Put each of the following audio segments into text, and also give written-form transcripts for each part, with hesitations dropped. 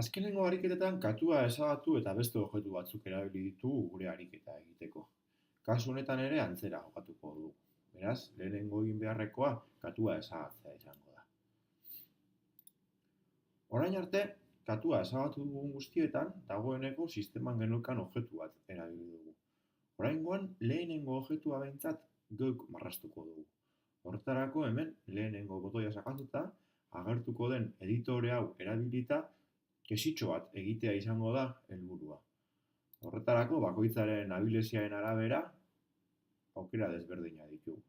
Azkenengo ariketetan katua ezabatu eta beste objektu batzuk erabili ditugu gure ariketa egiteko. Kasu honetan ere antzera jokatuko dugu. Beraz, lehenengo egin beharrekoa katua ezabatzea izango da. Orain arte, katua ezabatu dugun guztietan, dagoeneko sisteman geneukan objektu bat erabili dugu. Oraingoan, lehenengo objektua behintzat geuk marraztuko dugu. Horretarako hemen, lehenengo botoia sakatuta, agertuko den editore hau erabilita, kesitxo bat egitea izango da helburua. Horretarako, bakoitzaren abilesiaren arabera, aukera desberdina ditugu.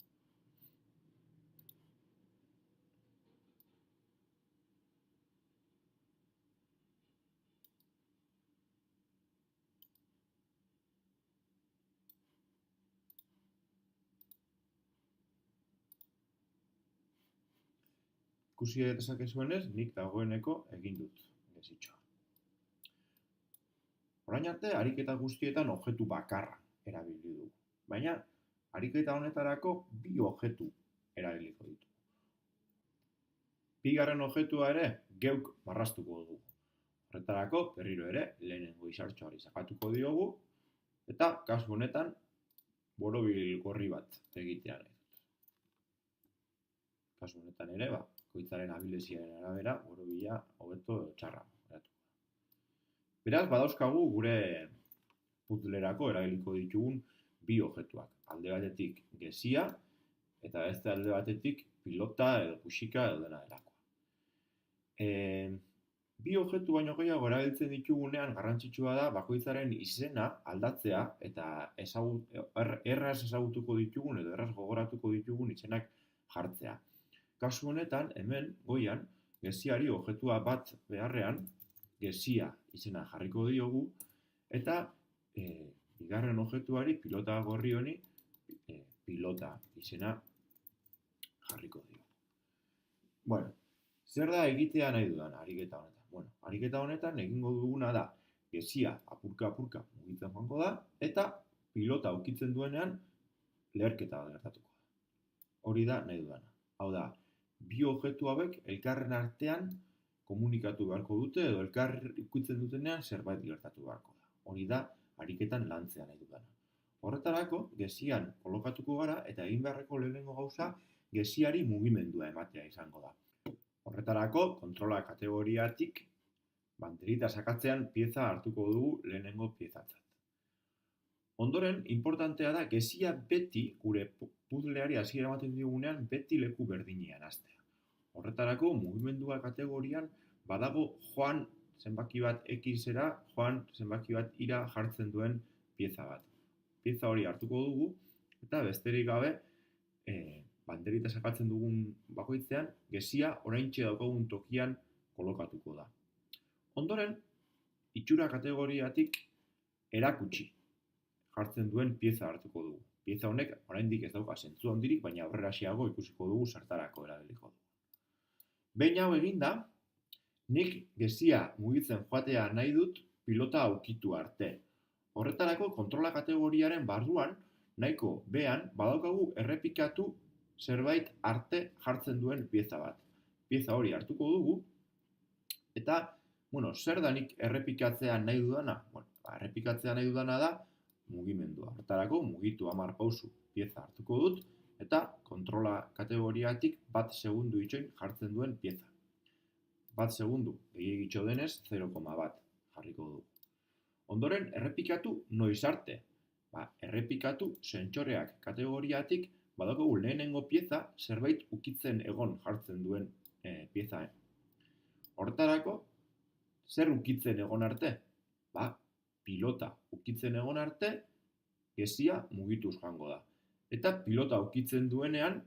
Ikusi dezakezuenez, nik dagoeneko egin dut desitxoa. Orain arte, ariketa guztietan objektu bakarra erabili dugu. Baina, ariketa honetarako bi objektu erabiliko ditu. Bigarren objektua ere geuk marraztuko dugu. Horretarako, berriro ere, lehenengo izartxoari sakatuko diogu, eta kasu honetan, borobil gorri bat egitea nahi dut. Kasu honetan ere, bakoitzaren abilesiaren arabera, borobila hobeto txarra. Beraz, badauzkagu gure puzzlerako erabiliko ditugun bi objektuak. Alde batetik gezia, eta beste alde batetik pilota edo puxika edo dena delakoa. Bi objektu baino gehiago erabiltzen ditugunean garrantzitsua da bakoitzaren izena aldatzea eta erraz ezagutuko ditugun edo erraz gogoratuko ditugun izenak jartzea. Kasu honetan, hemen, goian, geziari objektua bat beharrean, gezia izena jarriko diogu, eta bigarren objektuari, pilota gorri honi, pilota izena jarriko diogu. Bueno, zer da egitea nahi dudan ariketa honetan? Bueno, ariketa honetan egingo duguna da, gezia apurka-apurka mugitzen joango da, eta pilota ukitzen duenean leherketa gertatuko da. Hori da nahi dudana. Hau da, bi objektu hauek elkarren artean komunikatu beharko dute edo elkar ikutzen dutenean zerbait gertatu beharko da. Hori da, ariketan lantzea nahi dudana. Horretarako, gezian kolokatuko gara eta egin beharreko lehenengo gauza geziari mugimendua ematea izango da. Horretarako, kontrola kategoriatik banderita sakatzean pieza hartuko dugu lehenengo piezatzat. Ondoren, importantea da gezia beti gure puzzleari hasiera ematen digunean beti leku berdinean hastea. Horretarako, mugimendua kategorian badago joan zenbaki bat X-era, joan zenbaki bat ira jartzen duen pieza bat. Pieza hori hartuko dugu, eta besterik gabe, banderita sakatzen dugun bakoitzean, gezia oraintxe daukagun tokian kolokatuko da. Ondoren, itxura kategoriatik erakutsi jartzen duen pieza hartuko dugu. Pieza honek oraindik ez dauka zentzu handirik, baina aurrerasiago ikusiko dugu zertarako erabiliko dugu. Behin hau eginda, nik gezia mugitzen joatea nahi dut pilota ukitu arte. Horretarako kontrola kategoriaren barruan, nahiko behan badaukagu errepikatu zerbait arte jartzen duen pieza bat. Pieza hori hartuko dugu, eta, zer da nik errepikatzea nahi dudana? Errepikatzea nahi dudana da mugimendua. Horretarako, mugitu 10 pausu pieza hartuko dut, eta kontrola kategoriatik 1 segundu itxoin jartzen duen pieza. 1 segundu gehiagitxo denez 0,1 jarriko dugu. Ondoren, errepikatu noiz arte. Errepikatu sentsoreak kategoriatik badaukagu lehenengo pieza zerbait ukitzen egon jartzen duen pieza. Horretarako, zer ukitzen egon arte? Pilota ukitzen egon arte, gezia mugituz joango da. Eta pilota ukitzen duenean,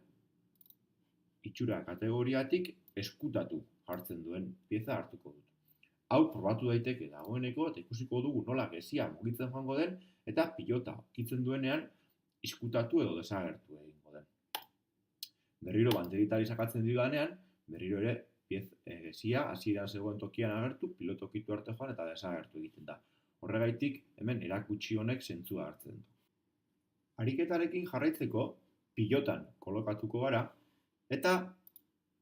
itxura kategoriatik eskutatu jartzen duen pieza hartuko dut. Hau probatu daiteke dagoeneko eta ikusiko dugu nola gezia mugitzen joango den eta pilota ukitzen duenean izkutatu edo desagertu egingo den. Berriro banderitari sakatzen didanean, berriro ere gezia hasieran zegoen tokian agertu, pilota ukitu arte joan eta desagertu egiten da. Horregaitik hemen erakutsi honek zentzua hartzen du. Ariketarekin jarraitzeko pilotan kolokatuko gara eta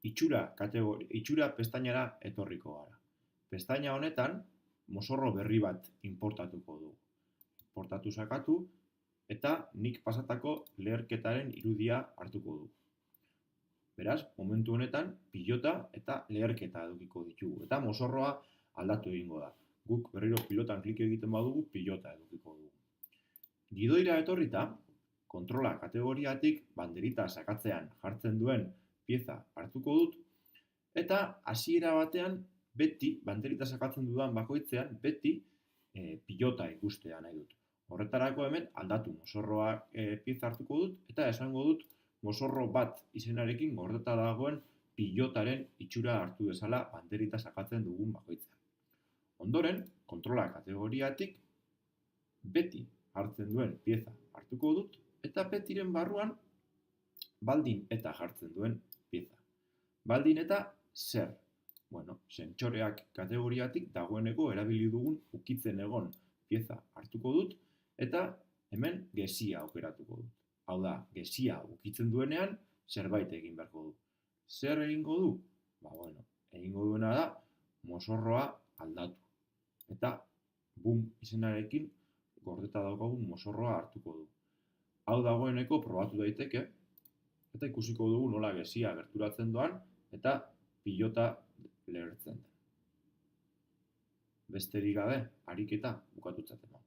itxura pestainara etorriko gara. Pestaina honetan, mozorro berri bat inportatuko dugu. Inportatu sakatu, eta nik pasatako leherketaren irudia hartuko du. Beraz, momentu honetan, pilota eta leherketa edukiko ditugu. Eta mozorroa aldatu egingo da. Guk berriro pilotan klik egiten badugu, pilota edukiko dugu. Gidoira etorrita, kontrola kategoriatik banderita sakatzean jartzen duen pieza hartuko dut, eta hasiera batean beti, banderita sakatzen dudan bakoitzean, beti pilota ikustea nahi dut. Horretarako hemen aldatu mozorroa pieza hartuko dut, eta esango dut mozorro bat izenarekin gordeta dagoen pilotaren itxura hartu dezala banderita sakatzen dugun bakoitzean. Ondoren, kontrola kategoriatik beti hartzen duen pieza hartuko dut, eta betiren barruan baldin eta jartzen duen pieza. Baldin eta zer? Bueno, sentsoreak kategoriatik dagoeneko erabili dugun ukitzen egon pieza hartuko dut, eta hemen gezia aukeratuko dut. Hau da, gezia ukitzen duenean zerbait egin beharko du. Zer egingo du? Egingo duena da mozorroa aldatu. Eta boom izenarekin gordeta daukagun mozorroa hartuko du. Hau dagoeneko probatu daiteke, eta ikusiko dugu nola gezia gerturatzen doan, eta pilota lehertzen. Besterik gabe, ariketa bukatutzat eman.